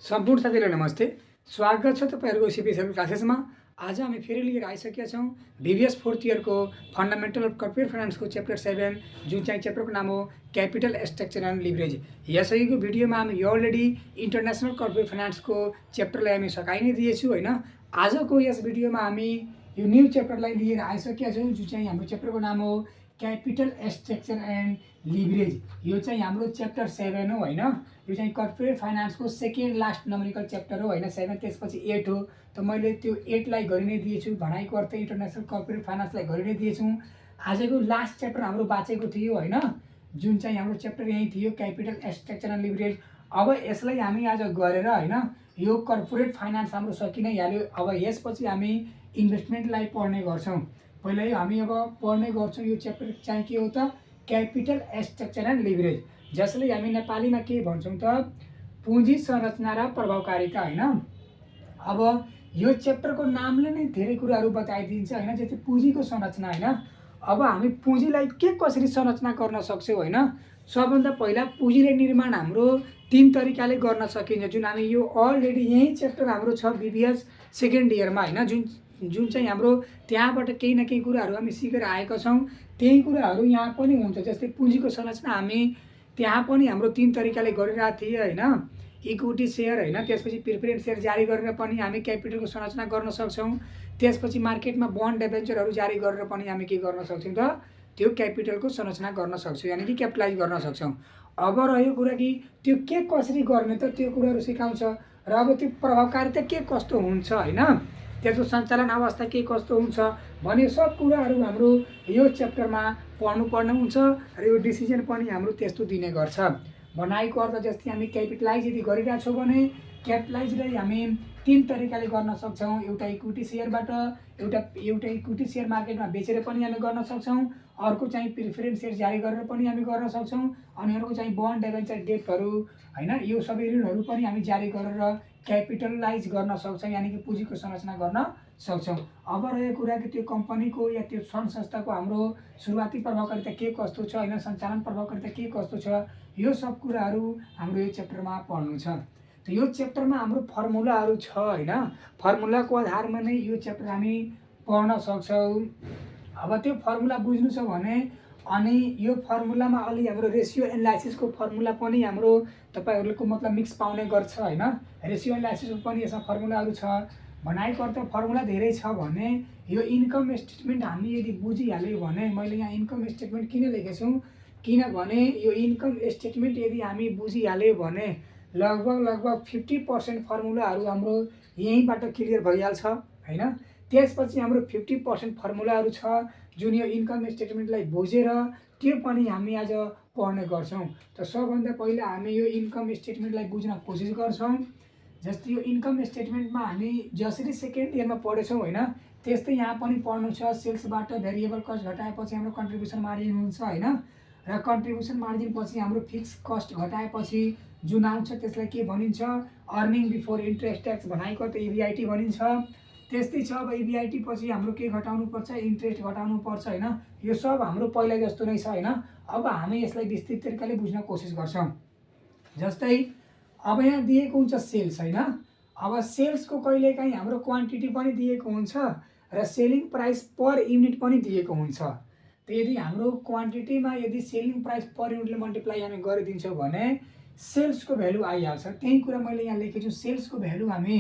सम्पूर्ण साथीहरुलाई नमस्ते। स्वागत छ तपाईहरुको सिपिएसएल क्लासेसमा। आज हामी फेरि लिएर आइसकेका छौं बीबीएस 4th इयर को फन्डामेन्टल अफ कर्पोरेट फाइनान्स को चैप्टर 7 जुन चाहिँ चैप्टरको नाम हो क्यापिटल स्ट्रक्चर एन्ड लिभरेज। यसअघिको भिडियोमा हामी अलरेडी इन्टरनेशनल कर्पोरेट फाइनान्स को चैप्टरलाई हामी सकाइ नै दिएछु हैन। आजको यस भिडियोमा हामी यो न्यू चैप्टरलाई लिएर आइसकेका छौं जुन चाहिँ हाम्रो चैप्टरको नाम हो क्यापिटल स्ट्रक्चर एन्ड लिभरेज। यो चाहिँ हाम्रो चैप्टर 7 हो हैन। यो चाहिँ कर्पोरेट फाइनान्स को सेकेन्ड लास्ट नम्बरिकल चैप्टर हो हैन। 7 त्यसपछि 8 हो। त मैले त्यो 8 लाई गरि नै दिएछु। भनाइको अर्थ इन्टरनेशनल कर्पोरेट फाइनान्स लाई गरि नै दिएछु। आजको लास्ट चैप्टर हाम्रो बाँचेको थियो हैन, जुन चाहिँ हाम्रो चैप्टर यही थियो क्यापिटल स्ट्रक्चर एन्ड लिभरेज। अब यसलाई हामी आज गरेर हैन यो कर्पोरेट फाइनान्स हाम्रो सकि नै हाल्यो। अब यसपछि हामी इन्भेस्टमेन्टलाई पढ्ने गर्छौं। पहिल्यै हामी अब पढ्ने गर्छौं यो चैप्टर चाहिँ के हो त क्यापिटल स्ट्रक्चर एन्ड लिभरेज, जसले हामी नेपालीमा के भन्छौं त पुँजी संरचना र प्रभावकारिता हैन। अब यो चैप्टरको नामले नै धेरै कुराहरू बताइदिन्छ हैन, जस्तै पुँजीको संरचना हैन। अब हामी पुँजीलाई के कसरी संरचना गर्न सक्छौं हैन। सबभन्दा पहिला पुँजीले निर्माण हाम्रो 3 तरिकाले गर्न सकिन्छ, जुन हामी यो अलरेडी यही चैप्टर हाम्रो छ बीबीएस सेकेन्ड इयरमा हैन, जुन चाहिँ हाम्रो त्यहाँबाट केही न केही कुराहरू हामी सिकेर आएका छौं। त्यही कुराहरू यहाँ पनि हुन्छ। जस्तै पुँजीको संरचना हामी त्यहाँ पनि हाम्रो 3 तरिकाले गरिरहेका थिए हैन। इक्विटी शेयर हैन, त्यसपछि प्रिफरेन्स शेयर जारी गरेर पनि हामी क्यापिटलको संरचना गर्न सक्छौं। त्यसपछि मार्केटमा बन्ड डिबेन्चरहरू जारी गरेर पनि हामी के गर्न सक्छौं त त्यो क्यापिटलको संरचना गर्न सक्छौं, यानी कि क्यापिटलाइज गर्न सक्छौं। अब रह्यो कुरा कि त्यो के कसरी गर्ने त त्यो कुराहरू सिकाउँछ र अब त्यो प्रभावकारिता के कस्तो हुन्छ हैन, त्यसको सञ्चालन अवस्था के कस्तो हुन्छ भन्ने सब कुराहरू हाम्रो यो चैप्टरमा पढ्नुपर्ने हुन्छ र यो डिसिजन पनि हाम्रो त्यस्तो दिने गर्छ। भनाइको अर्थ जस्तै हामी क्यापिटलाइज यदि गरिरहेका छौं भने क्यापिटलाइजलाई हामी 3 तरिकाले गर्न सक्छौं। एउटा इक्विटी शेयरबाट, एउटा इक्विटी शेयर मार्केटमा बेचेर पनि हामी गर्न सक्छौं। अर्को चाहिँ प्रिफरेन्स शेयर जारी गरेर पनि हामी गर्न सक्छौं। अनि अर्को चाहिँ बन्ड डिबेन्चर डेटहरू हैन, यो सबै ऋणहरू पनि हामी जारी गरेर क्यापिटलाइज गर्न सक्छौं, यानी कि पुँजीको संरचना गर्न सक्छौं। अब रहेको कुरा कि त्यो कम्पनीको या त्यो सङ्घ संस्थाको हाम्रो सुरुवाती प्रभावकारिता के कस्तो छ हैन, सञ्चालन प्रभावकारिता के कस्तो छ, यो सब कुराहरू हाम्रो यो चैप्टरमा पढ्नु छ। त यो चैप्टरमा हाम्रो फर्मुलाहरू छ हैन। फर्मुलाको आधारमा नै यो चैप्टर हामी पढ्न सक्छौं। अब त्यो फर्मुला बुझ्नु छ भने अनि यो फर्मुलामा अलि हाम्रो रेशियो एनालाइसिसको फर्मुला पनि हाम्रो तपाईहरुको मतलब मिक्स पाउने गर्छ हैन। रेशियो एनालाइसिसको पनि यसमा फर्मुलाहरू छ। भनाइको अर्थ फर्मुला धेरै छ भने यो इन्कम स्टेटमेन्ट हामी यदि बुझिहाल्यो भने, मैले यहाँ इन्कम स्टेटमेन्ट किन लेखेछु किनभने यो इन्कम स्टेटमेन्ट यदि हामी बुझिहाल्यो भने लगभग 50% फर्मुलाहरू हाम्रो यहीँबाट क्लियर भइहाल्छ हैन। त्यसपछि हाम्रो 50% फर्मुलाहरू छ जुन यो इन्कम स्टेटमेन्टलाई बुझेर त्यो पनि हामी आज पढ्ने गर्छौं। त सबभन्दा पहिला हामी यो इन्कम स्टेटमेन्टलाई बुझ्न कोसिस गर्छौं। जस्तै यो इन्कम स्टेटमेन्टमा हामी जसरी सेकेन्ड इयरमा पढेछौं हैन, त्यस्तै यहाँ पनि पढ्नु छ। सेल्सबाट भेरिएबल कस्ट घटाएपछि हाम्रो कन्ट्रिब्युसन मार्जिन हुन्छ हैन, र कन्ट्रिब्युसन मार्जिन पछि हाम्रो फिक्स कस्ट घटाएपछि जुन आउँछ त्यसलाई के भनिन्छ अर्निङ बिफोर इन्ट्रेस्ट ट्याक्स, भनाइको त इबिआइटी भनिन्छ। त्यस्तै छ। अब इबिआइटी पछि हाम्रो के घटाउनु पर्छ, इन्ट्रेस्ट घटाउनु पर्छ हैन। यो सब हाम्रो पहिला जस्तो नै छ हैन। अब हामी यसलाई विस्तृत तरिकाले बुझ्न कोसिस गर्छौं। जस्तै अब यहाँ दिएको हुन्छ सेल्स हैन। अब सेल्सको कहिलेकाहीँ हाम्रो क्वान्टिटी पनि दिएको हुन्छ र सेलिङ प्राइस पर युनिट पनि दिएको हुन्छ। त यदि हाम्रो क्वान्टिटीमा यदि सेलिङ प्राइस पर युनिटले मल्टिप्लाई हामी गरिदिन्छौँ भने सेल्सको भ्यालु आइहाल्छ। त्यही कुरा मैले यहाँ लेखेछु। सेल्सको भ्यालु हामी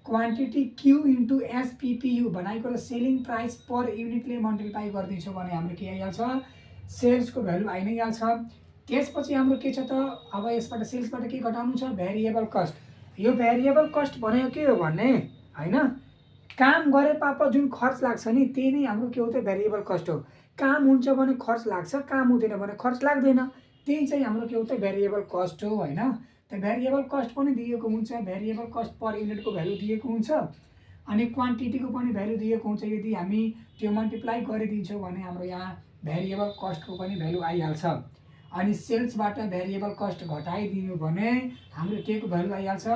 क्वान्टिटी क्यू इन्टु एसपीपीयू भनाइको त सेलिङ प्राइस पर युनिटले मल्टिप्लाई गरिदिन्छौँ भने हाम्रो के आइहाल्छ सेल्सको भ्यालु आइ नै हाल्छ। त्यसपछि हाम्रो के छ त अब यसबाट सेल्सबाट के घटाउनु छ भेरिएबल कस्ट। यो भेरिएबल कस्ट भनेको के हो भने हैन, काम गरे पापा जुन खर्च लाग्छ नि त्यही नै हाम्रो के हो त भेरिएबल कस्ट हो। काम हुन्छ भने खर्च लाग्छ, काम हुँदैन भने खर्च लाग्दैन, त्यही चाहिँ हाम्रो के हो त भेरिएबल कस्ट हो हैन। त भेरिएबल कस्ट पनि दिएको हुन्छ। भेरिएबल कस्ट पर युनिटको भ्यालु दिएको हुन्छ अनि क्वान्टिटीको पनि भ्यालु दिएको हुन्छ। यदि हामी त्यो मल्टिप्लाई गरिदिन्छौँ भने हाम्रो यहाँ भेरिएबल कस्टको पनि भ्यालु आइहाल्छ। अनि सेल्सबाट भेरिएबल कस्ट घटाइदियो भने हाम्रो के को भ्यालु आइहाल्छ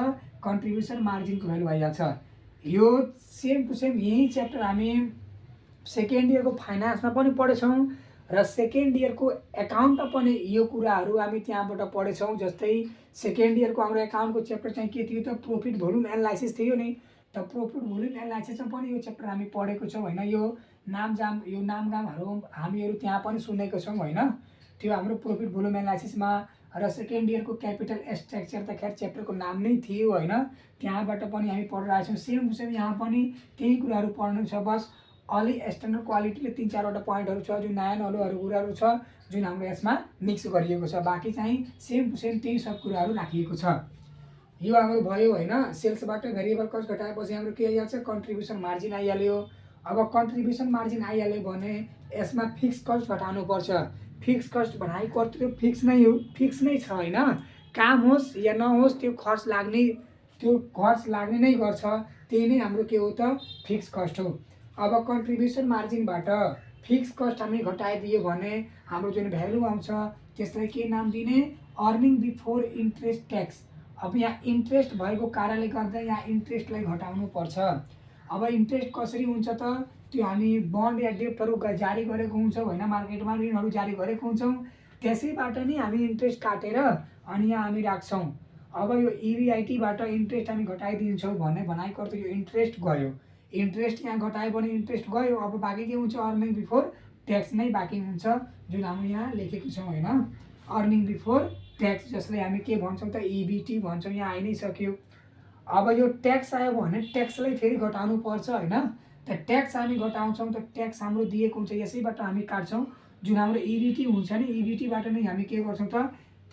कन्ट्रिब्युसन मार्जिनको भ्यालु आइहाल्छ। यो सेम टु सेम यही च्याप्टर हामी सेकेन्ड इयरको फाइनान्समा पनि पढेछौं र सेकेन्ड इयरको एकाउन्टमा पनि यो कुराहरू हामी त्यहाँबाट पढेछौँ। जस्तै सेकेन्ड इयरको हाम्रो एकाउन्टको च्याप्टर चाहिँ के थियो त, प्रॉफिट भोल्युम एनालाइसिस थियो नि। त प्रॉफिट भोल्युम एनालाइसिसमा पनि यो च्याप्टर हामी पढेको छौँ होइन। यो नामगामहरू हामीहरू त्यहाँ पनि सुनेको छौँ होइन। त्यो हाम्रो प्रॉफिट भोल्युम एनालाइसिसमा। र सेकेन्ड इयरको क्यापिटल स्ट्रक्चर त खैर च्याप्टरको नाम नै थियो होइन, त्यहाँबाट पनि हामी पढिरहेको छौँ। सेम यहाँ पनि त्यही कुराहरू पढ्नु छ। बस अलि एक्सटर्नल क्वालिटीले 3-4वटा पोइन्टहरू छ जुन नयाँ नलोहरू कुराहरू छ जुन हाम्रो यसमा मिक्स गरिएको छ। बाँकी चाहिँ सेम त्यही सब कुराहरू राखिएको छ। यो हाम्रो भयो होइन। सेल्सबाट भेरिएबल कस्ट घटाएपछि हाम्रो के आइहाल्छ, कन्ट्रिब्युसन मार्जिन आइहाल्यो। अब कन्ट्रिब्युसन मार्जिन आइहाल्यो भने यसमा फिक्स कस्ट घटाउनुपर्छ। फिक्स कस्ट भनेको कति, त्यो फिक्स नै हो, फिक्स नै छ होइन। काम होस् या नहोस् त्यो खर्च लाग्ने नै गर्छ। त्यही नै हाम्रो के हो त, फिक्स कस्ट हो। अब कन्ट्रिब्युसन मार्जिनबाट फिक्स कस्ट हामी घटाइदियो भने हाम्रो जुन भ्यालु आउँछ त्यसलाई के नाम दिने, अर्निङ बिफोर इन्ट्रेस्ट ट्याक्स। अब यहाँ इन्ट्रेस्ट भएको कारणले गर्दा यहाँ इन्ट्रेस्टलाई घटाउनु पर्छ। अब इन्ट्रेस्ट कसरी हुन्छ त, त्यो हामी बन्ड या डेब्टहरू जारी गरेको हुन्छौँ होइन, मार्केटमा ऋणहरू जारी गरेको हुन्छौँ, त्यसैबाट नि हामी इन्ट्रेस्ट काटेर अनि यहाँ हामी राख्छौँ। अब यो इबिआइटीबाट इन्ट्रेस्ट हामी घटाइदिन्छौँ भने भनाइको अर्थ यो इन्ट्रेस्ट गयो, इन्ट्रेस्ट यहाँ घटायो भने इन्ट्रेस्ट गयो। अब बाँकी के हुन्छ, अर्निङ बिफोर ट्याक्स नै बाँकी हुन्छ जुन हामी यहाँ लेखेको छौँ होइन, अर्निङ बिफोर ट्याक्स, जसलाई हामी के भन्छौँ त, इबिटी भन्छौँ। यहाँ आइ नै सक्यो। अब यो ट्याक्स आयो भने ट्याक्सलाई फेरि घटाउनु पर्छ होइन। त ट्याक्स हामी घटाउँछौँ त ट्याक्स हाम्रो दिएको हुन्छ, यसैबाट हामी काट्छौँ। जुन हाम्रो इबिटी हुन्छ नि, इबिटीबाट नै हामी के गर्छौँ त,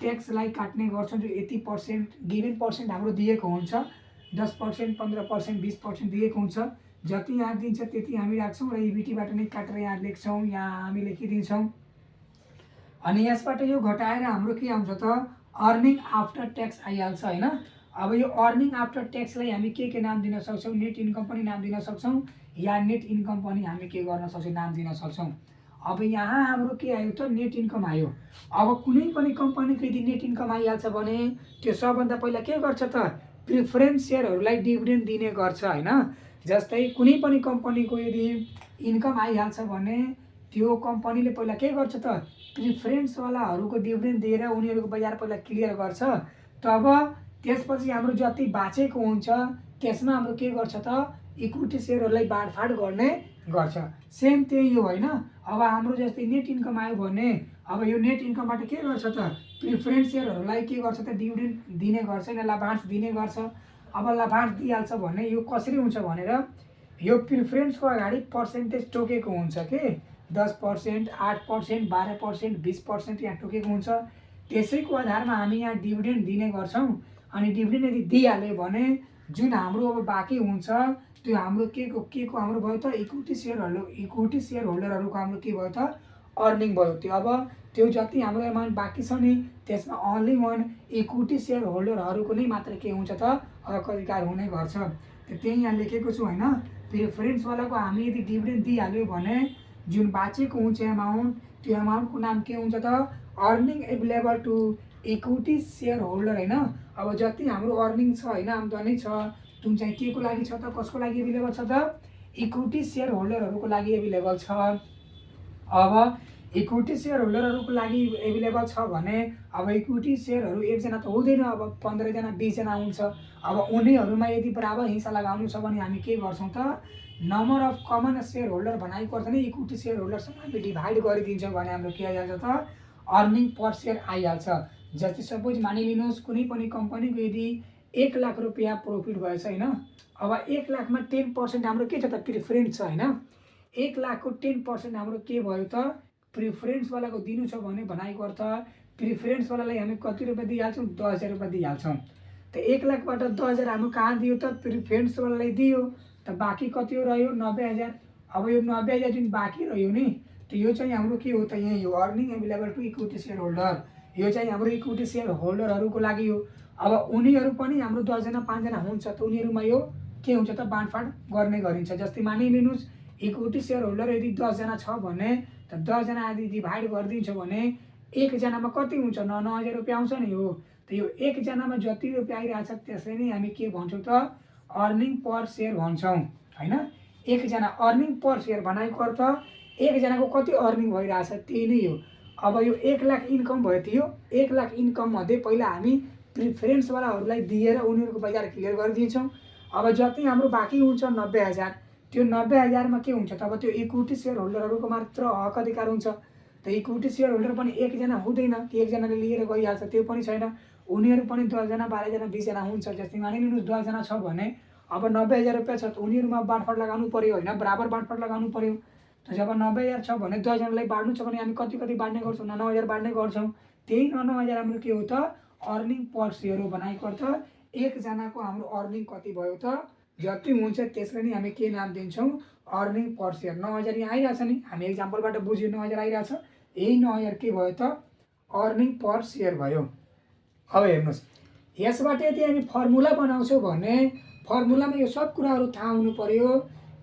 ट्याक्सलाई काट्ने गर्छौँ। जो यति पर्सेन्ट गिभन पर्सेन्ट हाम्रो दिएको हुन्छ, 10%, 15%, 20% दिएको हुन्छ, जति यहाँ दिन्छ त्यति हामी राख्छौँ र इबिटीबाट नै काटेर यहाँ लेख्छौँ, यहाँ हामी लेखिदिन्छौँ। अनि यसबाट यो घटाएर हाम्रो के आउँछ त, अर्निङ आफ्टर ट्याक्स आइहाल्छ होइन। अब यो अर्निङ आफ्टर ट्याक्सलाई हामी के नाम दिन सक्छौँ, नेट इन्कम पनि नाम दिन सक्छौँ या नेट इन्कम पनि हामी के गर्न सक्छौँ, नाम दिन सक्छौँ। अब यहाँ हाम्रो के आयो त, नेट इन्कम आयो। अब कुनै पनि कम्पनीको यदि नेट इन्कम आइहाल्छ भने त्यो सबभन्दा पहिला के गर्छ त, प्रिफरेन्स सेयरहरूलाई डिभिडेन्ड दिने गर्छ होइन। जस्तै कुनै पनि कम्पनीको यदि इन्कम आइहाल्छ भने त्यो कम्पनीले पहिला के गर्छ त, प्रिफरेन्सवालाहरूको डिभिडेन्ड दिएर उनीहरूको बजार पहिला क्लियर गर्छ। तब त्यसपछि हाम्रो जति बाँचेको हुन्छ त्यसमा हाम्रो के गर्छ त, इक्विटी सेयरहरूलाई बाँडफाँड गर्ने गर्छ। सेम त्यही हो होइन। अब हाम्रो जस्तै नेट इन्कम आयो भने अब यो नेट इन्कमबाट के गर्छ त, प्रिफरेन्स सेयरहरूलाई के गर्छ त, डिभिडेन्ड दिने गर्छ, लाभांश दिने गर्छ। अब लाभांश दिइहाल्छ भने यो कसरी हुन्छ भनेर, यो प्रिफरेन्सको अगाडि पर्सेन्टेज तोकेको हुन्छ के, 10%, 8%, 12%, 20% यहाँ तोकेको हुन्छ। त्यसैको आधारमा हामी यहाँ डिभिडेन्ड दिने गर्छौँ। अनि डिभिडेन्ड यदि दिइहाल्यो भने जुन हाम्रो अब बाँकी हुन्छ त्यो हाम्रो के को हाम्रो भयो त, इक्विटी सेयर होल्डरहरूको हाम्रो के भयो त, अर्निङ भयो। त्यो अब त्यो जति हाम्रो एमाउन्ट बाँकी छ नि त्यसमा ओन्ली वान इक्विटी सेयर होल्डरहरूको नै मात्र के हुन्छ त, हक अधिकार हुने गर्छ। त्यही यहाँ लेखेको छु होइन। प्रिफरेन्सवालाको हामी यदि डिभिडेन्ड दिइहाल्यो भने जुन बाँचेको हुन्छ एमाउन्ट, त्यो एमाउन्टको नाम के हुन्छ त, earning available to equity shareholder होइन। अब जति हाम्रो अर्निङ छ होइन, आम्दानी छ, जुन चाहिँ के को लागि छ त, कसको लागि एभाइलेबल छ त, इक्विटी सेयर होल्डरहरूको लागि एभाइलेबल छ। अब इक्विटी सेयर होल्डरहरूको लागि एभाइलेबल छ भने अब इक्विटी सेयरहरू एकजना त हुँदैन, अब 15जना 20जना हुन्छ। अब उनीहरूमा यदि बराबर हिस्सा लगाउनु छ भने हामी के गर्छौँ त, number of common shareholder बनाएको अर्थ नै इक्विटी सेयर होल्डरसँग हामी डिभाइड गरिदिन्छौँ भने हाम्रो के आइहाल्छ त, अर्निङ पर सेयर आइहाल्छ। जस्तै सपोज मानिलिनुहोस् कुनै पनि कम्पनीको यदि 1 लाख रुपियाँ प्रॉफिट भएछ होइन। अब 1 लाखमा 10% हाम्रो के छ त, प्रिफरेन्स छ होइन। 1 लाखको 10% हाम्रो के भयो त, प्रिफरेन्सवालाको दिनु छ भने भनाइको अर्थ प्रिफरेन्सवालालाई हामी कति रुपियाँ दिइहाल्छौँ, 10,000 रुपियाँ दिइहाल्छौँ। त 1 लाखबाट 10,000 हाम्रो कहाँ दियो त, प्रिफरेन्सवालालाई दियो। त बाँकी कति हो रह्यो, 90,000। अब यो 90,000 जुन बाँकी रह्यो नि, त यो चाहिँ हाम्रो के हो त, यही हो earning available to equity shareholder. यो चाहिँ हाम्रो इक्विटी सेयर होल्डरहरूको लागि हो। अब उनीहरू पनि हाम्रो 10जना 5जना हुन्छ त उनीहरूमा यो के हुन्छ त, बाँडफाँड गर्ने गरिन्छ। जस्तै मानिलिनुहोस् इक्विटी सेयर होल्डर यदि 10जना छ भने त 10जना यदि डिभाइड गरिदिन्छ भने एकजनामा कति हुन्छ, 9,000 रुपियाँ आउँछ नि हो। त यो एकजनामा जति रुपियाँ आइरहेछ त्यसलाई नै हामी के भन्छौँ त, अर्निङ पर सेयर भन्छौँ होइन। एकजना अर्निङ पर सेयर भनेको अर्थ एकजनाको कति अर्निङ भइरहेछ त्यही नै हो। अब यो 1 लाख इन्कम भयो थियो, 1 लाख इन्कममध्ये पहिला हामी प्रिफरेन्सवालाहरूलाई दिएर उनीहरूको बजार क्लियर गरिदिन्छौँ। अब जति हाम्रो बाँकी हुन्छ 90,000, त्यो 90,000मा के हुन्छ त अब त्यो इक्विटी सेयर होल्डरहरूको मात्र हक अधिकार हुन्छ। त इक्विटी सेयर होल्डर पनि एकजना हुँदैन कि एकजनाले लिएर गइहाल्छ, त्यो पनि छैन। उनीहरू पनि 10जना 12जना 20जना हुन्छ। जस्तै मानिलिनुहोस् 10जना छ भने अब 90,000 रुपियाँ छ त उनीहरूमा बाँडफाँड लगाउनु पऱ्यो होइन, बराबर बाँडफाँड लगाउनु पऱ्यो। त जब 90,000 छ भने 10जनालाई बाँड्नु छ भने हामी कति कति बाँड्ने गर्छौँ, 9,000 बाँड्ने गर्छौँ। त्यही 9,000 हाम्रो के हो त अर्निङ पर सेयर हो बनाएको अर्थ एकजनाको हाम्रो अर्निङ कति भयो त जति हुन्छ त्यसलाई नै हामी के नाम दिन्छौँ अर्निङ पर सेयर। 9,000 यहाँ आइरहेछ नि, हामी एक्जाम्पलबाट बुझ्यो 9,000 आइरहेछ, यही 9,000 के भयो त अर्निङ पर सेयर भयो। अब हेर्नुहोस् यसबाट यदि हामी फर्मुला बनाउँछौँ भने फर्मुलामा यो सब कुराहरू थाहा हुनु पर्यो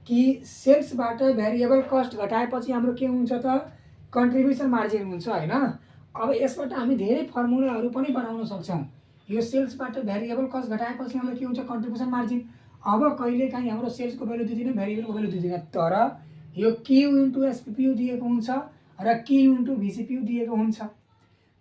कि सेल्सबाट भेरिएबल कस्ट घटाएपछि हाम्रो के हुन्छ त कन्ट्रिब्युसन मार्जिन हुन्छ होइन। अब यसबाट हामी धेरै फर्मुलाहरू पनि बनाउन सक्छौँ। यो सेल्सबाट भेरिएबल कस्ट घटाएपछि हाम्रो के हुन्छ कन्ट्रिब्युसन मार्जिन। अब कहिलेकाहीँ हाम्रो सेल्सको भ्यालु दिँदैन, भेरिएबलको भ्यालु दिँदैन, तर यो क्यु इन्टु एसपिपियु दिएको हुन्छ र क्यु इन्टु भिसिपियु दिएको हुन्छ।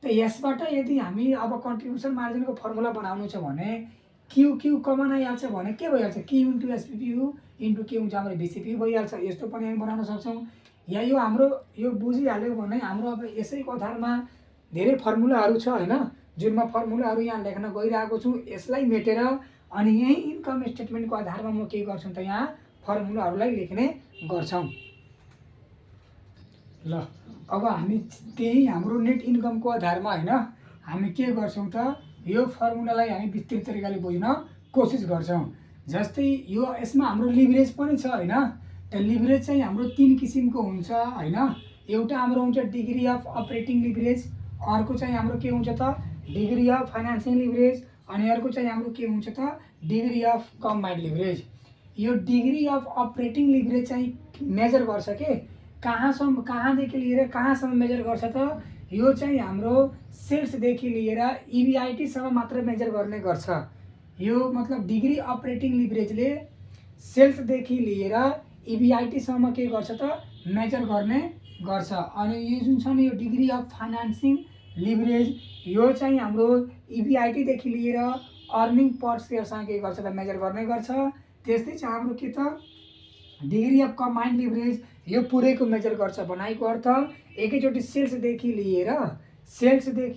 त यसबाट यदि हामी अब कन्ट्रिब्युसन मार्जिनको फर्मुला बनाउनु छ भने क्यु क्यु कमन आइहाल्छ भने के भइहाल्छ क्यु इन्टु एसपिपियु इन्टु के हुन्छ हाम्रो भिसिपियु भइहाल्छ। यस्तो पनि हामी बनाउन सक्छौँ। या यो हाम्रो यो बुझिहाल्यो भने हाम्रो अब यसैको आधारमा धेरै फर्मुलाहरू छ होइन, जुन म फर्मुलाहरू यहाँ लेख्न गइरहेको छु। यसलाई मेटेर अनि यही इन्कम स्टेटमेन्टको आधारमा म के गर्छु त यहाँ फर्मुलाहरूलाई लेख्ने गर्छौँ। ल अब हामी त्यही हाम्रो नेट इन्कमको आधारमा होइन हामी के गर्छौँ त यो फर्मुलालाई हामी विस्तृत तरिकाले बुझ्न कोसिस गर्छौँ। जस्तै यो यसमा हाम्रो लिभरेज पनि छ होइन। त लिभरेज चाहिँ हाम्रो 3 किसिमको हुन्छ होइन। एउटा हाम्रो हुन्छ डिग्री अफ अपरेटिङ लिभरेज, अर्को चाहिँ हाम्रो के हुन्छ त डिग्री अफ फाइनेन्सिङ लिभरेज, अनि अर्को चाहिँ हाम्रो के हुन्छ त डिग्री अफ कम्बाइन्ड लिभरेज। यो डिग्री अफ अपरेटिङ लिभरेज चाहिँ मेजर गर्छ के कहाँसम्म, कहाँदेखि लिएर कहाँसम्म मेजर गर्छ त यो चाहिँ हाम्रो सेल्सदेखि लिएर इबिआइटीसम्म मात्र मेजर गर्ने गर्छ। यो मतलब डिग्री अपरेटिङ लिभरेजले सेल्सदेखि लिएर इबिआइटीसम्म के गर्छ त मेजर गर्ने गर्छ। अनि यो जुन छ नि यो डिग्री अफ फाइनेन्सिङ लिभरेज यो चाहिँ हाम्रो इबिआइटीदेखि लिएर अर्निङ पर सेयरसँग के गर्छ त मेजर गर्ने गर्छ। त्यस्तै चाहिँ हाम्रो के त डिग्री अफ कम्बाइन्ड लिभरेज यो पुरैको मेजर गर्छ। बनाएको अर्थ एकैचोटि सेल्सदेखि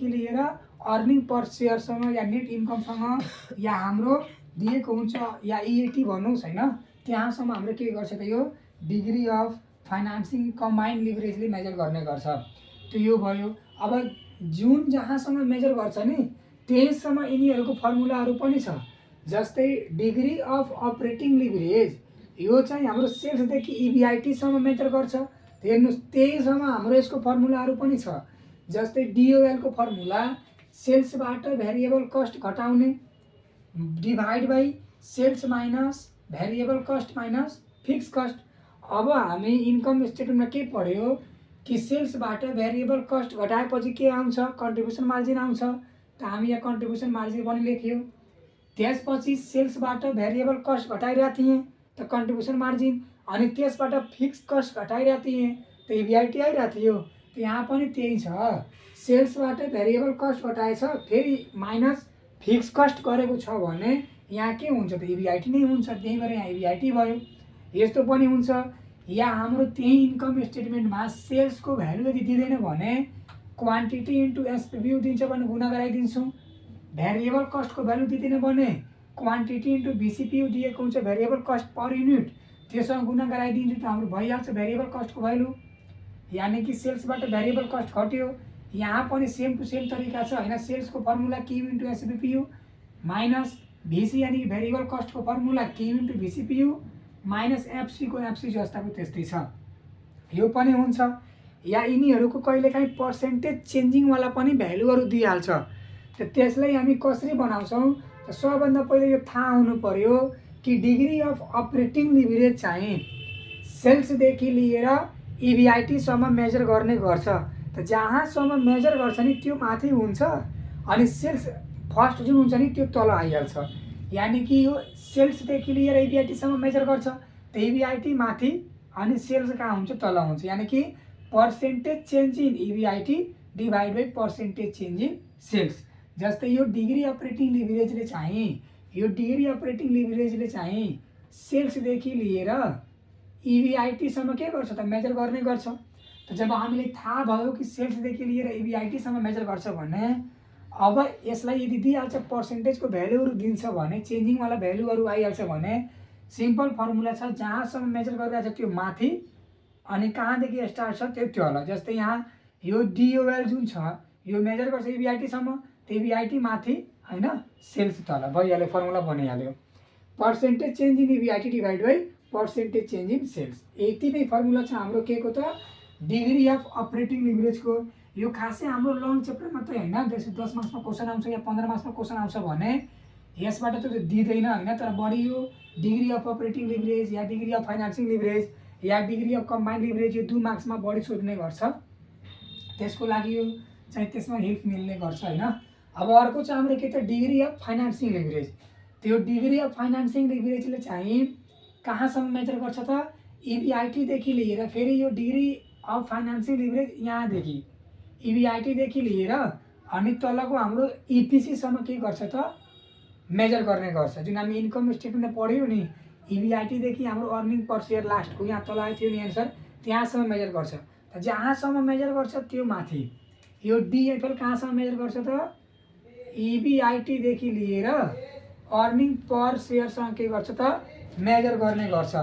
लिएर अर्निङ पर सेयरसँग या नेट इन्कमसँग या हाम्रो दिएको हुन्छ या इएटी भन्नुहोस् होइन, त्यहाँसम्म हाम्रो के गर्छ त यो डिग्री अफ फाइनेन्सिङ कम्बाइन्ड लिभरेजले मेजर गर्ने गर्छ। त्यो यो भयो। अब जुन जहाँसम्म मेजर गर्छ नि त्यहीसम्म यिनीहरूको फर्मुलाहरू पनि छ। जस्तै डिग्री अफ अपरेटिङ लिभरेज यो चाहिँ हाम्रो सेल्सदेखि इबिआइटीसम्म मेजर गर्छ। हेर्नुहोस् त्यहीसम्म हाम्रो यसको फर्मुलाहरू पनि छ। जस्तै डिओएलको फर्मुला सेल्सबाट भेरिएबल कस्ट घटाउने divide by sales minus variable cost minus fixed cost. अब हामी इन्कम स्टेटमेन्टमा के पढ्यो कि सेल्सबाट भेरिएबल कस्ट घटाएपछि के आउँछ कन्ट्रिब्युसन मार्जिन आउँछ। त हामी यहाँ कन्ट्रिब्युसन मार्जिन पनि लेख्यो। त्यसपछि सेल्सबाट भेरिएबल कस्ट घटाइरहेको थिएँ त कन्ट्रिब्युसन मार्जिन, अनि त्यसबाट फिक्स कस्ट घटाइरहेको थिएँ त इबिआइटी आइरहेको थियो। त यहाँ पनि त्यही छ, सेल्सबाट भेरिएबल कस्ट घटाएछ फेरि माइनस फिक्स कस्ट गरेको छ भने यहाँ के हुन्छ त इबिआइटी नै हुन्छ। त्यही भएर यहाँ इबिआइटी भयो। यस्तो पनि हुन्छ। या हाम्रो त्यही इन्कम स्टेटमेन्टमा सेल्सको भ्यालु यदि दिँदैन भने क्वान्टिटी इन्टु एसपिपियु दिन्छ भने गुणा गराइदिन्छौँ। भेरिएबल कस्टको भ्यालु दिँदैन भने क्वान्टिटी इन्टु भिसिपियु दिएको हुन्छ भेरिएबल कस्ट पर युनिट, त्यससँग गुणा गराइदिन्छु त हाम्रो भइहाल्छ भेरिएबल कस्टको भ्यालु। यानि कि सेल्सबाट भेरिएबल कस्ट घट्यो। यहाँ पनि सेम टु सेम तरिका छ होइन। सेल्सको formula Q into SPPU minus VC यानि कि भेरिएबल कस्टको formula Q into VCPU minus एफसीको एफसी जस्ताको त्यस्तै छ। यो पनि हुन्छ। या यिनीहरूको कहिलेकाहीँ पर्सेन्टेज चेन्जिङवाला पनि भ्यालुहरू दिइहाल्छ। त त्यसलाई हामी कसरी बनाउँछौँ त सबभन्दा पहिले यो थाहा हुनु पर्यो कि डिग्री अफ अपरेटिङ लिभरेज चाहिँ सेल्सदेखि लिएर इबिआइटीसम्म मेजर गर्ने गर्छ। त जहाँसम्म मेजर गर्छ नि त्यो माथि हुन्छ अनि सेल्स फर्स्ट जुन हुन्छ नि त्यो तल आइहाल्छ। यानि कि यो सेल्सदेखि लिएर इबिआइटीसम्म मेजर गर्छ त इबिआइटी माथि अनि सेल्स कहाँ हुन्छ, तल हुन्छ। यानि कि percentage change in EBIT divide by percentage change in sales. जस्तै यो डिग्री अपरेटिङ लिभरेजले चाहिँ सेल्सदेखि लिएर इबिआइटीसम्म के गर्छ त, मेजर गर्ने गर्छ। त जब हामीले थाहा भयो कि सेल्सदेखि लिएर इबिआइटीसम्म मेजर गर्छ भने अब यसलाई यदि दिइहाल्छ, पर्सेन्टेजको भ्यालुहरू दिन्छ भने, चेन्जिङवाला भ्यालुहरू आइहाल्छ भने सिम्पल फर्मुला छ, जहाँसम्म मेजर गरिरहेको छ त्यो माथि अनि कहाँदेखि स्टार्ट छ त्यो तल। जस्तै यहाँ यो डिओएल जुन छ यो मेजर गर्छ इबिआइटीसम्म, त्यो इबिआइटी माथि होइन, सेल्स तल, भइहाल्यो, फर्मुला बनिहाल्यो। Percentage change in EBIT divide by percentage change in sales. यति नै फर्मुला छ हाम्रो के को त, डिग्री अफ अपरेटिङ लिभरेजको। यो खासै हाम्रो लङ च्याप्टर मात्रै होइन, 10 मार्क्समा क्वेसन आउँछ या 15 मार्क्समा क्वेसन आउँछ भने यसबाट त दिँदैन होइन, तर बढी यो degree of operating leverage yeah degree of financing leverage yeah degree of combined leverage यो 2 मार्क्समा बढी सोध्ने गर्छ, त्यसको लागि यो चाहिँ त्यसमा हेल्प मिल्ने गर्छ होइन। अब अर्को चाहिँ हाम्रो के त, डिग्री अफ फाइनेन्सिङ लिभरेज। त्यो डिग्री अफ फाइनेन्सिङ लिभरेजले चाहिँ कहाँसम्म मेजर गर्छ त, इबिआइटीदेखि लिएर, फेरि यो डिग्री अफ फाइनेन्सिङ लिभरेज यहाँदेखि इबिआइटीदेखि लिएर अनि तलको हाम्रो इपिसीसम्म के गर्छ त, मेजर गर्ने गर्छ। जुन हामी इन्कम स्टेटमेन्टमा पढ्यौँ नि, इबिआइटीदेखि हाम्रो अर्निङ पर सेयर लास्टको यहाँ तल आएको थियो नि एन्सर, त्यहाँसम्म मेजर गर्छ। त जहाँसम्म मेजर गर्छ त्यो माथि यो डिएफएल कहाँसम्म मेजर गर्छ त, इबिआइटीदेखि लिएर अर्निङ पर सेयरसँग के गर्छ त, मेजर गर्ने गर्छ।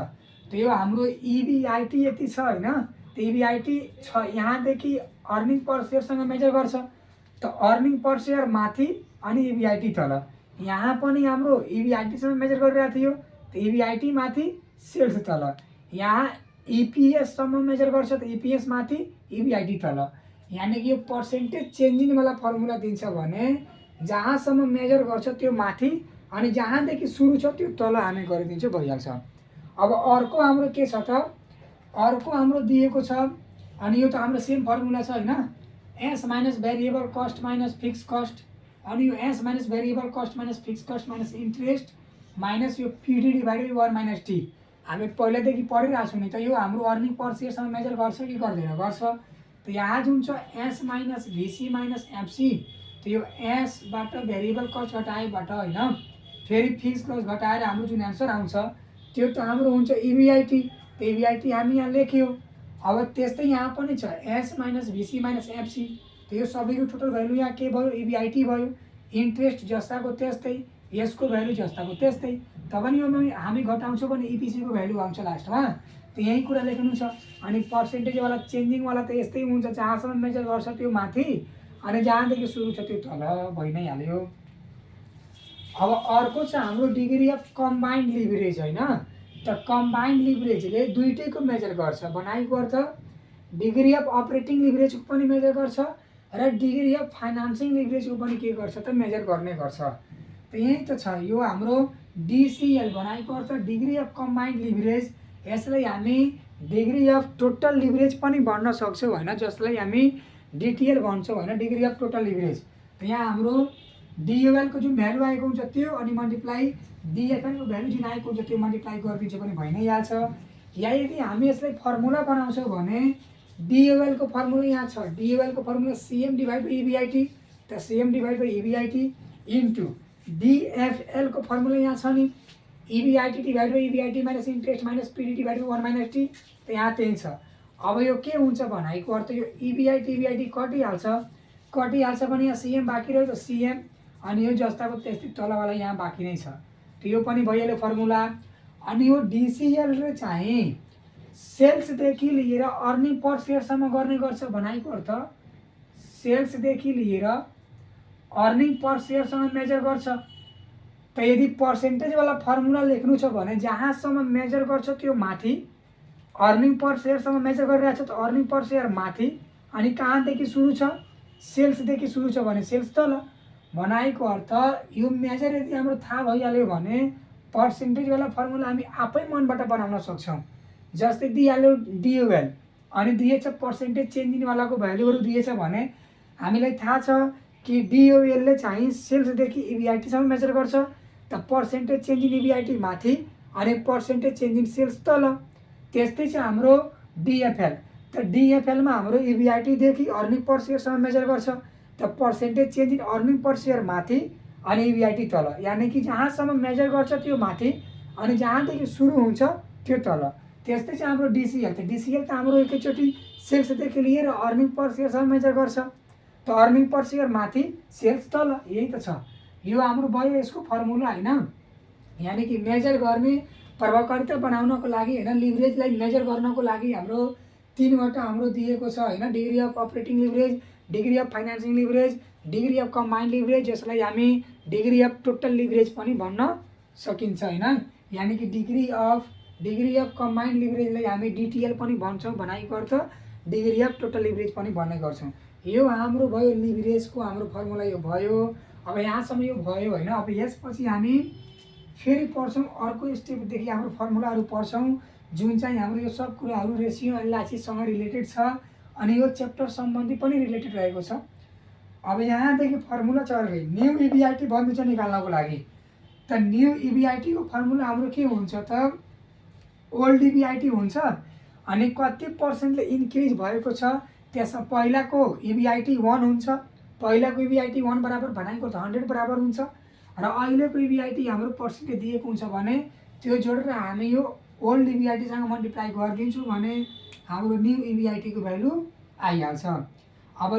त यो हाम्रो इबिआइटी यति छ होइन, त इबिआइटी छ, यहाँदेखि अर्निङ पर सेयरसँग मेजर गर्छ। त अर्निङ पर सेयर माथि अनि इबिआइटी तल, यहाँ पनि हाम्रो इबिआइटीसँग मेजर गरिरहेको थियो, त इबिआइटी माथि सेल्स तल। यहाँ इपिएससम्म मेजर गर्छ, त इपिएस माथि इबिआइटी तल। यानि कि यो पर्सेन्टेज चेन्जिङवाला फर्मुला दिन्छ भने जहाँसम्म मेजर गर्छ त्यो माथि अनि जहाँदेखि सुरु छ त्यो तल हामी गरिदिन्छौँ, भइहाल्छ। अब अर्को हाम्रो के छ त, अर्को हाम्रो दिएको छ अनि यो त हाम्रो सेम फर्मुला छ होइन, S minus variable cost minus fixed cost, अनि यो S minus variable cost minus fixed cost minus interest minus यो पिडी डिभाइडेड बाई 1 माइनस टी। हामी पहिल्यैदेखि पढिरहेको छौँ नि, त यो हाम्रो अर्निङ पर सेयरसँग मेजर गर्छ कि गर्दैन, गर्छ। त यहाँ जुन छ एस माइनस भिसी माइनस एफसी, त यो एसबाट भेरिएबल कस्ट घटाएबाट होइन, फेरि फिक्स कस्ट घटाएर हाम्रो जुन एन्सर आउँछ त्यो त हाम्रो हुन्छ इबिआइटी। त इबिआइटी हामी यहाँ लेख्यौँ। अब त्यस्तै यहाँ पनि छ एस माइनस भिसी माइनस एफसी, त यो सबैको टोटल भ्यालु यहाँ के भयो, इबिआइटी भयो। इन्ट्रेस्ट जस्ताको त्यस्तै, यसको भ्यालु जस्ताको त्यस्तै, तब नि यो हामी घटाउँछौँ भने इपिसीको भ्यालु आउँछ लास्टमा। त यही कुरा लेख्नु छ। अनि पर्सेन्टेजवाला चेन्जिङवाला त यस्तै हुन्छ, जहाँसम्म मेजर गर्छ त्यो माथि अनि जहाँदेखि सुरु छ त्यो तल, भइ नै हाल्यो। अब अर्को चाहिँ हाम्रो डिग्री अफ कम्बाइन्ड लिभरेज होइन। त कम्बाइन्ड लिभरेजले दुइटैको मेजर गर्छ, बनाएको अर्थ डिग्री अफ अपरेटिङ लिभरेजको पनि मेजर गर्छ र डिग्री अफ फाइनेन्सिङ लिभरेजको पनि के गर्छ त, मेजर गर्ने गर्छ। त यही त छ यो हाम्रो डिसिएल, बनाएको अर्थ डिग्री अफ कम्बाइन्ड लिभरेज। यसलाई हामी डिग्री अफ टोटल लिभरेज पनि भन्न सक्छौँ होइन, जसलाई हामी डिटिएल भन्छौँ होइन, डिग्री अफ टोटल लिभरेज। त यहाँ हाम्रो डिओएलको जुन भ्यालु आएको हुन्छ त्यो अनि मल्टिप्लाई डिएफएलको भ्यालु जुन आएको हुन्छ त्यो मल्टिप्लाई गरिदिन्छ पनि भइ नै हाल्छ। या यदि हामी यसलाई फर्मुला बनाउँछौँ भने डिओएलको फर्मुला यहाँ छ, डिओएलको formula CM divide by EBIT, त CM divide by EBIT into डिएफएलको फर्मुला यहाँ छ नि, EBIT divide by EBIT minus interest minus PD divide by 1 minus T. त यहाँ त्यही छ। अब यो के हुन्छ भनेको अर्थ यो इबिआइटी कटिहाल्छ भने यहाँ सिएम बाँकी रह्यो, त सिएम अनि यो जस्ताको त्यस्तै तलवाला यहाँ बाँकी नै छ। त यो पनि भइहाल्यो फर्मुला। अनि यो डिसिएलले चाहिँ सेल्सदेखि लिएर अर्निङ पर सेयरसम्म गर्ने गर्छ, बनाएको अर्थ सेल्सदेखि लिएर अर्निङ पर सेयरसँग मेजर गर्छ। त यदि पर्सेन्टेजवाला फर्मुला लेख्नु छ भने जहाँसम्म मेजर गर्छ त्यो माथि, अर्निङ पर सेयरसँग मेजर गरिरहेको छ त अर्निङ पर सेयर माथि अनि कहाँदेखि सुरु छ, सेल्सदेखि सुरु छ भने सेल्स तल। बनाएको अर्थ यो मेजर यदि हाम्रो थाहा भइहाल्यो भने पर्सेन्टेजवाला फर्मुला हामी आफै मनबाट बनाउन सक्छौँ। जस्तै दिइहाल्यो डिओएल अनि दिएछ पर्सेन्टेज चेन्जिङवालाको भ्यालुहरू दिएछ भने हामीलाई थाहा छ कि डिओएलले चाहिँ सेल्सदेखि इबिआइटीसम्म मेजर गर्छ। त पर्सेन्टेज चेन्ज इन इबिआइटी माथि अनि पर्सेन्टेज चेन्ज इन सेल्स तल। त्यस्तै छ हाम्रो डिएफएल। त डिएफएलमा हाम्रो इबिआइटीदेखि अर्निङ पर सेयरसम्म मेजर गर्छ। त percentage change in earning per share माथि अनि इबिआइटी तल, यानि कि जहाँसम्म मेजर गर्छ त्यो माथि अनि जहाँदेखि सुरु हुन्छ त्यो तल। त्यस्तै चाहिँ हाम्रो डिसिएल। त डिसिएल त हाम्रो एकैचोटि सेल्सदेखि लिएर अर्निङ पर सेयरसम्म मेजर गर्छ। त अर्निङ पर सेयर माथि सेल्स तल, यही त छ। यो हाम्रो भयो यसको फर्मुला होइन। यानि कि मेजर गर्ने प्रभावकारिता बनाउनको लागि होइन, लिभरेजलाई मेजर गर्नको लागि हाम्रो 3वटा हाम्रो दिएको छ होइन। Degree of operating leverage, degree of financing leverage, degree of combined leverage, यसलाई हामी डिग्री अफ टोटल लिभरेज पनि भन्न सकिन्छ होइन। यानि कि डिग्री अफ कम्बाइन्ड लिभरेजलाई हामी डिटिएल पनि भन्छौँ, भनाइको अर्थ डिग्री अफ टोटल लिभरेज पनि भन्ने गर्छौँ। यो हाम्रो भयो लिभरेजको हाम्रो फर्मुला यो भयो। अब यहाँसम्म यो भयो होइन। अब यसपछि हामी फेरि पढ्छौँ अर्को स्टेपदेखि हाम्रो फर्मुलाहरू पढ्छौँ, जुन चाहिँ हाम्रो यो सब कुराहरू रेसियो एनालाइसिससँग रिलेटेड छ अनि यो च्याप्टर सम्बन्धी पनि रिलेटेड रहेको छ। अब यहाँदेखि फर्मुला चल गई न्यू इबिआइटी भनिदिन्छ निकाल्नको लागि। त न्यू इबिआइटीको फर्मुला हाम्रो के हुन्छ त ओल्ड इबिआइटी हुन्छ अनि कति पर्सेन्टले इन्क्रिज भएको छ त्यसमा पहिलाको इबिआइटी 1 हुन्छ। पहिलाको इबिआइटी 1 बराबर भनेको त 100 बराबर हुन्छ र अहिलेको इबिआइटी हाम्रो पर्सेन्टेज दिएको हुन्छ भने त्यो जोडेर हामी यो ओल्ड इबिआइटीसँग मल्टिप्लाई गरिदिन्छौँ भने हाम्रो न्यू इबिआइटीको भ्यालु आइहाल्छ। अब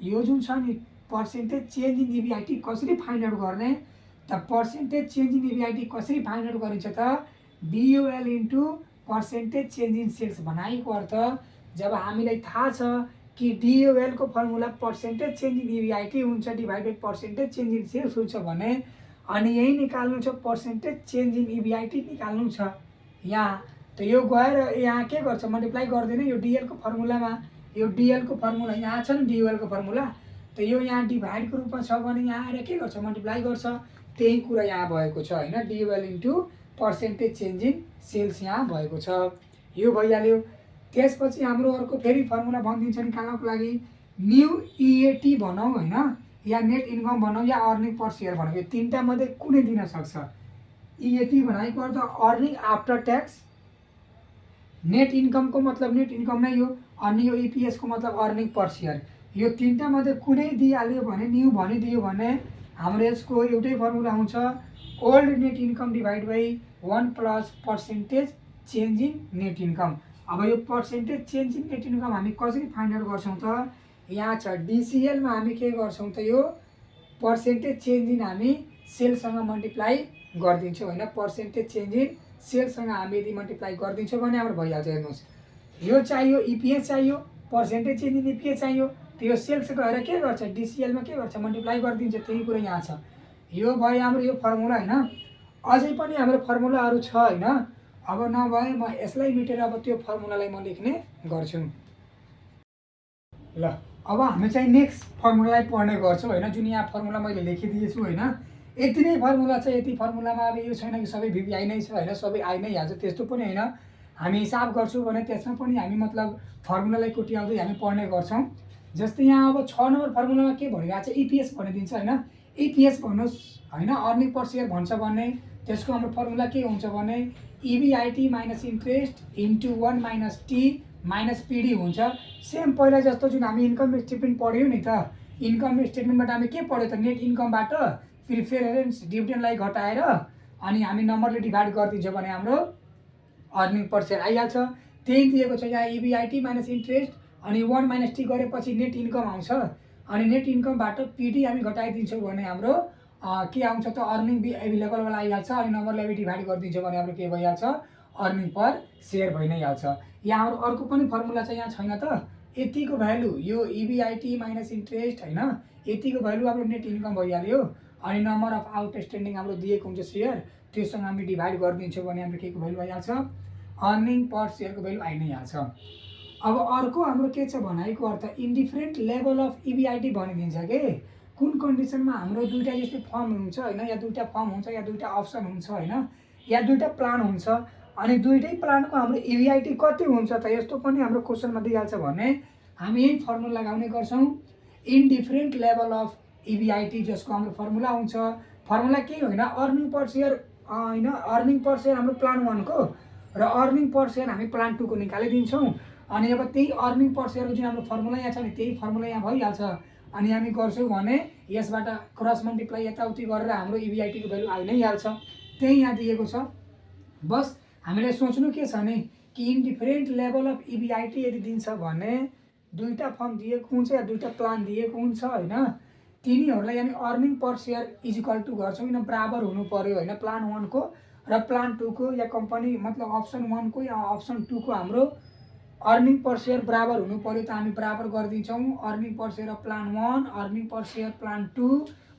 यो जुन छ नि पर्सेन्टेज चेन्ज इन इबिआइटी कसरी फाइन्ड आउट गर्ने, त पर्सेन्टेज चेन्ज इन इबिआइटी कसरी फाइन्ड आउट गरिन्छ त DOL into percentage change in sales. भनाइको अर्थ जब हामीलाई थाहा छ कि डिओएलको formula percentage change in EBIT हुन्छ divided percentage change in sales हुन्छ भने अनि यही निकाल्नु छ पर्सेन्टेज चेन्ज इन इबिआइटी निकाल्नु छ यहाँ। त यो गएर यहाँ के गर्छ मल्टिप्लाई गर्दैन यो डिएलको फर्मुलामा। यो डिएलको फर्मुला यहाँ छ नि डिओएलको फर्मुला। त यो यहाँ डिभाइडको रूपमा छ भने यहाँ आएर के गर्छ मल्टिप्लाई गर्छ। त्यही कुरा यहाँ भएको छ होइन। DOL into percentage change in sales यहाँ भएको छ। यो भइहाल्यो। त्यसपछि हाम्रो अर्को फेरि फर्मुला भनिदिन्छ निकाल्नको लागि न्यू इएटी भनौँ होइन, या नेट इन्कम भनौँ या अर्निङ पर सेयर भनौँ, यो 3टा मध्ये कुनै दिन सक्छ। इएटी भनेको अर्थ अर्निङ आफ्टर ट्याक्स, नेट इन्कमको मतलब नेट इन्कम नै हो अनि यो इपिएसको मतलब अर्निङ पर सेयर। यो 3टा मध्ये कुनै दिइहाल्यो भने न्यू भनिदियो भने हाम्रो यसको एउटै फर्मुला हुन्छ old net income divide by 1 plus percentage change in net income. अब यो percentage change in net income हामी कसरी फाइन्ड आउट गर्छौँ त यहाँ छ डिसिएलमा हामी के गर्छौँ त यो पर्सेन्टेज चेन्ज इन हामी सेलसँग मल्टिप्लाई गरिदिन्छौँ होइन। पर्सेन्टेज चेन्ज इन सेलसँग हामी यदि मल्टिप्लाई गरिदिन्छौँ भने हाम्रो भइहाल्छ। हेर्नुहोस् यो चाहियो इपिएस चाहियो, पर्सेन्टेज चेन्ज इन इपिएस चाहियो, त्यो यो सेल्स गएर के गर्छ डिसिएलमा के गर्छ मल्टिप्लाई गरिदिन्छ। त्यही कुरा यहाँ छ। यो भयो हाम्रो यो फर्मुला होइन। अझै पनि हाम्रो फर्मुलाहरू छ होइन। अब नभए म यसलाई मेटेर अब त्यो फर्मुलालाई म लेख्ने गर्छु। ल अब हामी चाहिँ नेक्स्ट फर्मुलालाई पढ्ने गर्छौँ होइन, जुन यहाँ फर्मुला मैले लेखिदिएछु होइन। यति नै फर्मुला छ। यति फर्मुलामा अब यो छैन कि सबै भिभिआई नै छ होइन, सबै आइ नै हाल्छ त्यस्तो पनि होइन। हामी हिसाब गर्छौँ भने त्यसमा पनि हामी मतलब फर्मुलालाई कोट्याउँदै हामी पढ्ने गर्छौँ। जस्तै यहाँ अब 6 नम्बर फर्मुलामा के भनिरहेको छ इपिएस भनिदिन्छ होइन। इपिएस भन्नुहोस् होइन, अर्निङ पर सेयर भन्छ भने त्यसको हाम्रो फर्मुला के हुन्छ भने EBIT minus interest into 1 minus T minus पिडी हुन्छ। सेम पहिला जस्तो जुन हामी इन्कम स्टेटमेन्ट पढ्यौँ नि त, इन्कम स्टेटमेन्टबाट हामी के पढ्यो त नेट इन्कमबाट प्रिफरेन्स डिभिडेन्डलाई घटाएर अनि हामी नम्बरले डिभाइड गरिदिन्छ भने हाम्रो अर्निङ पर सेयर आइहाल्छ। त्यही दिएको छ यहाँ इबिआइटी माइनस इन्ट्रेस्ट अनि 1 माइनस टी गरेपछि नेट इन्कम आउँछ अनि नेट इन्कमबाट पिडी हामी घटाइदिन्छौँ भने हाम्रो के आउँछ त अर्निङ एभाइलेबलवाला आइहाल्छ अनि नम्बरले हामी डिभाइड गरिदिन्छौँ भने हाम्रो के भइहाल्छ अर्निङ पर सेयर भइ नै हाल्छ। यहाँ हाम्रो अर्को पनि फर्मुला चाहिँ यहाँ छैन त। यतिको भ्यालु यो इबिआइटी माइनस इन्ट्रेस्ट होइन, यतिको भ्यालु हाम्रो नेट इन्कम भइहाल्यो अनि नम्बर अफ आउटस्ट्यान्डिङ हाम्रो दिएको हुन्छ सेयर, त्योसँग हामी डिभाइड गरिदिन्छौँ भने हाम्रो के को भ्यालु आइहाल्छ अर्निङ पर सेयरको भ्यालु आइ नै हाल्छ। अब अर्को हाम्रो के छ भनेको अर्थ इन्डिफरेन्ट लेभल अफ इबिआइटी भनिदिन्छ के कुन कन्डिसनमा हाम्रो दुईटा जस्तै फर्म हुन्छ होइन, या दुईटा फर्म हुन्छ या दुईटा अप्सन हुन्छ होइन, या दुईटा प्लान हुन्छ अनि दुईटै प्लानको हाम्रो इबिआइटी कति हुन्छ त यस्तो पनि हाम्रो क्वेसनमा दिइहाल्छ भने हामी यही फर्मुला लगाउने गर्छौँ इन्डिफरेन्ट लेभल अफ इबिआइटी, जसको हाम्रो फर्मुला हुन्छ फर्मुला केही होइन अर्निङ पर सेयर होइन, अर्निङ पर सेयर हाम्रो प्लान 1 को र अर्निङ पर सेयर हामी प्लान 2 को निकालिदिन्छौँ। अनि अब त्यही अर्निङ पर सेयरको जुन हाम्रो फर्मुला यहाँ छ नि त्यही फर्मुला यहाँ भइहाल्छ। अनि हामी गर्छौँ भने यसबाट क्रस मल्टिप्लाई यताउति गरेर हाम्रो इबिआइटीको भ्यालु आइ नै हाल्छ। त्यही यहाँ दिएको छ। बस हामीले सोच्नु के छ भने कि in different level of EBIT यदि दिन्छ भने दुईवटा फर्म दिएको हुन्छ या दुईवटा प्लान दिएको हुन्छ होइन, तिनीहरूलाई हामी earning per share equal to गर्छौँ। किन बराबर हुनु पर्यो होइन, प्लान 1 को र प्लान 2 को या कम्पनी मतलब अप्सन 1 को या अप्सन 2 को हाम्रो अर्निङ पर सेयर बराबर हुनु पर्यो त हामी बराबर गरिदिन्छौँ। Earning per share plan 1 earning per share plan 2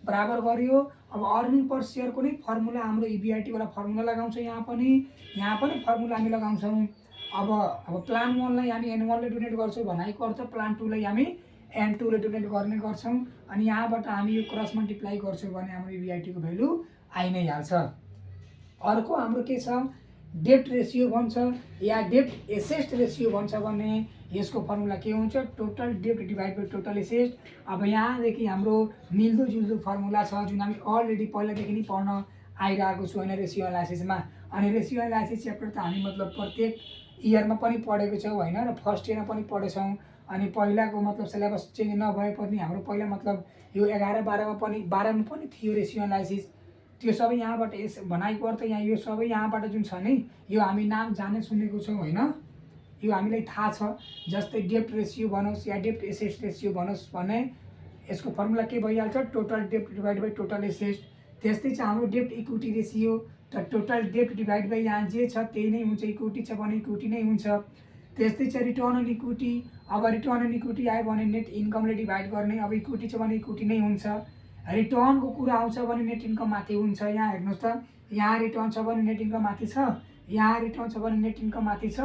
बराबर गरियो। अब अर्निङ पर सेयरको नै फर्मुला हाम्रो इबिआइटी वाला फर्मुला लगाउँछौँ। यहाँ पनि फर्मुला हामी लगाउँछौँ। अब प्लान 1 लाई हामी N1 ले डोनेट गर्छौँ भनेको अर्थ प्लान 2 लाई हामी N2 ले डोनेट गर्ने गर्छौँ। अनि यहाँबाट हामी यो क्रस मल्टिप्लाई गर्छौँ भने हाम्रो इबिआइटीको भ्यालु आइ नै हाल्छ। अर्को हाम्रो के छ, डेप्ट रेसियो भन्छ या डेप्ट एसेट रेसियो भन्छ भने यसको फर्मुला के हुन्छ, टोटल डेप्ट डिभाइड बाइ टोटल एसेट। अब यहाँदेखि हाम्रो मिल्दोजुल्दो फर्मुला छ जुन हामी अलरेडी पहिलादेखि नै पढ्न आइरहेको छु होइन रेसियो एनालाइसिसमा। अनि रेसियो एनालाइसिस च्याप्टर त हामी मतलब प्रत्येक इयरमा पनि पढेको छौँ होइन, र फर्स्ट इयरमा पनि पढेछौँ। अनि पहिलाको मतलब सिलेबस चेन्ज नभए पनि हाम्रो पहिला मतलब यो 11-12मा पनि थियो रेसियो एनालाइसिस। त्यो सबै यहाँबाट यस भनाइको अर्थ यहाँ यो सबै यहाँबाट जुन छ नि यो हामी नाम जाने सुनेको छौँ होइन, यो हामीलाई थाहा छ। जस्तै डेप्ट रेसियो भनोस् या डेप्ट एसेट रेसियो भनोस् भने यसको फर्मुला के भइहाल्छ, टोटल डेप्ट डिभाइड बाइ टोटल एसेट। त्यस्तै छ हाम्रो डेप्ट इक्विटी रेसियो, त टोटल डेप्ट डिभाइड बाइ यहाँ जे छ त्यही नै हुन्छ, इक्विटी छ भने इक्विटी नै हुन्छ। त्यस्तै छ रिटर्न अन इक्विटी। अब रिटर्न अन इक्विटी आयो भने नेट इन्कमले डिभाइड गर्ने, अब इक्विटी छ भने इक्विटी नै हुन्छ। रिटर्नको कुरा आउँछ भने नेट इन्कम माथि हुन्छ। यहाँ हेर्नुहोस् त, यहाँ रिटर्न छ भने नेट इन्कम माथि छ, यहाँ रिटर्न छ भने नेट इन्कम माथि छ।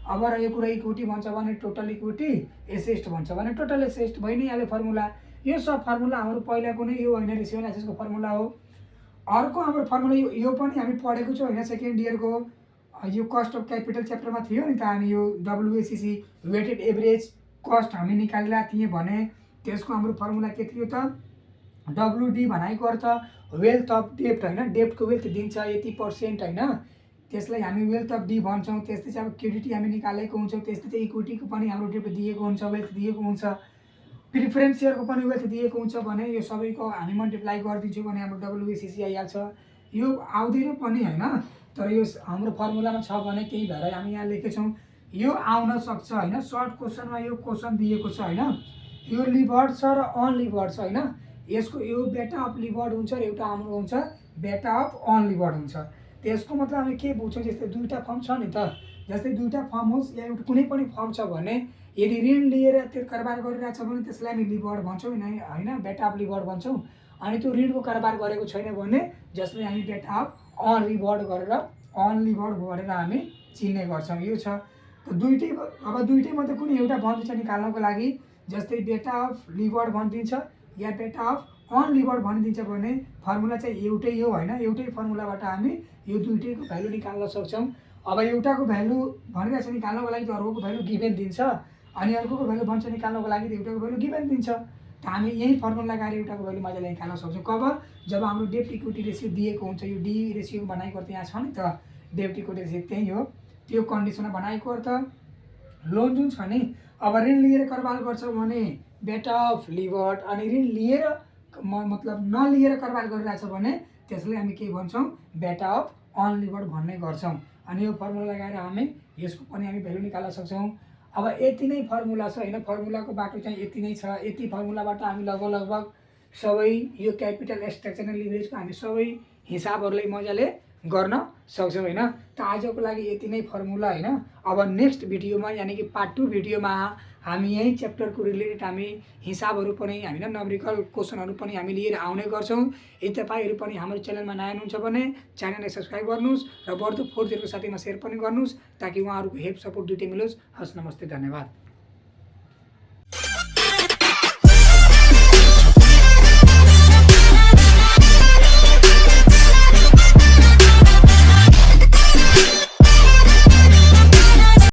अब र यो कुरा इक्विटी भन्छ भने टोटल इक्विटी, एसेट भन्छ भने टोटल एसेट भइ नै हाल्यो फर्मुला। यो सब फर्मुला हाम्रो पहिलाको नै यो होइन रेसियो एनालाइसिसको फर्मुला हो। अर्को हाम्रो फर्मुला यो पनि हामी पढेको छौँ होइन, सेकेन्ड इयरको यो कस्ट अफ क्यापिटल च्याप्टरमा थियो नि त। हामी यो WACC वेटेड एभरेज कस्ट हामी निकालिरहेको थियौँ भने त्यसको हाम्रो फर्मुला के थियो त, WD भनेको अर्थ वेल्थ अफ डेप्ट होइन, डेप्टको वेल्थ दिन्छ 80% होइन, त्यसलाई हामी वेल्थ अफ डी भन्छौँ। त्यस्तै चाहिँ अब क्रेडिट हामी निकालेको हुन्छौँ। त्यस्तै चाहिँ इक्विटीको पनि हाम्रो डेप्ट दिएको हुन्छ, वेल्थ दिएको हुन्छ। प्रिफरेन्स सेयरको पनि वेल्थ दिएको हुन्छ भने यो सबैको हामी मल्टिप्लाई गरिदिन्छौँ भने हाम्रो WACC आइहाल्छ। यो आउँदैन पनि होइन, तर यो हाम्रो फर्मुलामा छ भने त्यही भएर हामी यहाँ लेखेछौँ। यो आउन सक्छ होइन, सर्ट क्वेसनमा यो क्वेसन दिएको छ होइन, यो लिभर्ड छ र अनलिभर्ड छ होइन। यसको यो बेटा अफ लिभर्ड हुन्छ र एउटा हाम्रो हुन्छ बेटा अफ अनलिभर्ड हुन्छ। त्यसको मतलब हामी के बुझ्छौँ, जस्तै दुईवटा फर्म छ नि त, जस्तै दुईवटा फर्म होस् या एउटा कुनै पनि फर्म छ भने यदि ऋण लिएर त्यो कारोबार गरिरहेको छ भने त्यसलाई हामी लिभर्ड भन्छौँ होइन, बेटा अफ लिभर्ड भन्छौँ। अनि त्यो ऋणको कारोबार गरेको छैन भने जसलाई हामी बेटा अफ अनलिभर्ड गरेर हामी चिन्ने गर्छौँ। यो छ त दुईटै। अब दुईटै मतलब कुनै एउटा भनिदिन्छ निकाल्नको लागि, जस्तै बेटा अफ लिभर्ड भनिदिन्छ या बेटा अफ अनलिभर्ड भनिदिन्छ भने फर्मुला चाहिँ एउटै हो होइन। एउटै फर्मुलाबाट हामी यो दुईटैको भ्यालु निकाल्न सक्छौँ। अब एउटाको भ्यालु भनिरहेको छ निकाल्नको लागि त अर्कोको भ्यालु गिभेन दिन्छ, अनि अर्कोको भ्यालु भन्छ निकाल्नको लागि त एउटाको भ्यालु गिभेन दिन्छ। त हामी यही फर्मुला लगाएर एउटाको भ्यालु मजाले निकाल्न सक्छौँ। कब, जब हाम्रो डेप्ट इक्विटी रेसियो दिएको हुन्छ। यो डी रेसियो बनाएको अर्थ यहाँ छ नि त, डेप्ट इक्विटी रेसियो त्यही हो। त्यो कन्डिसनमा बनाएको अर्थ लोन जुन छ नि, अब ऋण लिएर कारोबार गर्छ भने बेटा अफ लिभर्ड, अनि ऋण लिएर मतलब नलिएर कारोबार गरिरहेछ भने त्यसलाई हामी के भन्छौँ, बेटा अफ अनलिभर्ड भन्ने गर्छौँ। अनि यो फर्मुला लगाएर हामी यसको पनि हामी भ्यालु निकाल्न सक्छौँ। अब यति नै फर्मुला छ होइन, फर्मुलाको बाटो चाहिँ यति नै छ। यति फर्मुलाबाट हामी लगभग सबै यो क्यापिटल स्ट्रक्चर एन्ड लिभरेजको हामी सबै हिसाबहरूलाई मजाले गर्न सक्छौँ होइन। त आजको लागि यति नै फर्मुला होइन। अब नेक्स्ट भिडियोमा यानि कि पार्ट 2 भिडियोमा हामी यही च्याप्टरको रिलेटेड हामी हिसाबहरू पनि होइन, न्युमेरिकल क्वेसनहरू पनि हामी लिएर आउने गर्छौँ। यदि तपाईँहरू पनि हाम्रो च्यानलमा नयाँ हुनुहुन्छ भने च्यानललाई सब्सक्राइब गर्नुहोस् र बढ्दो 4 इयरको साथीमा सेयर पनि गर्नुहोस् ताकि उहाँहरूको हेल्प सपोर्ट दुइटै मिलोस्। हस्, नमस्ते, धन्यवाद।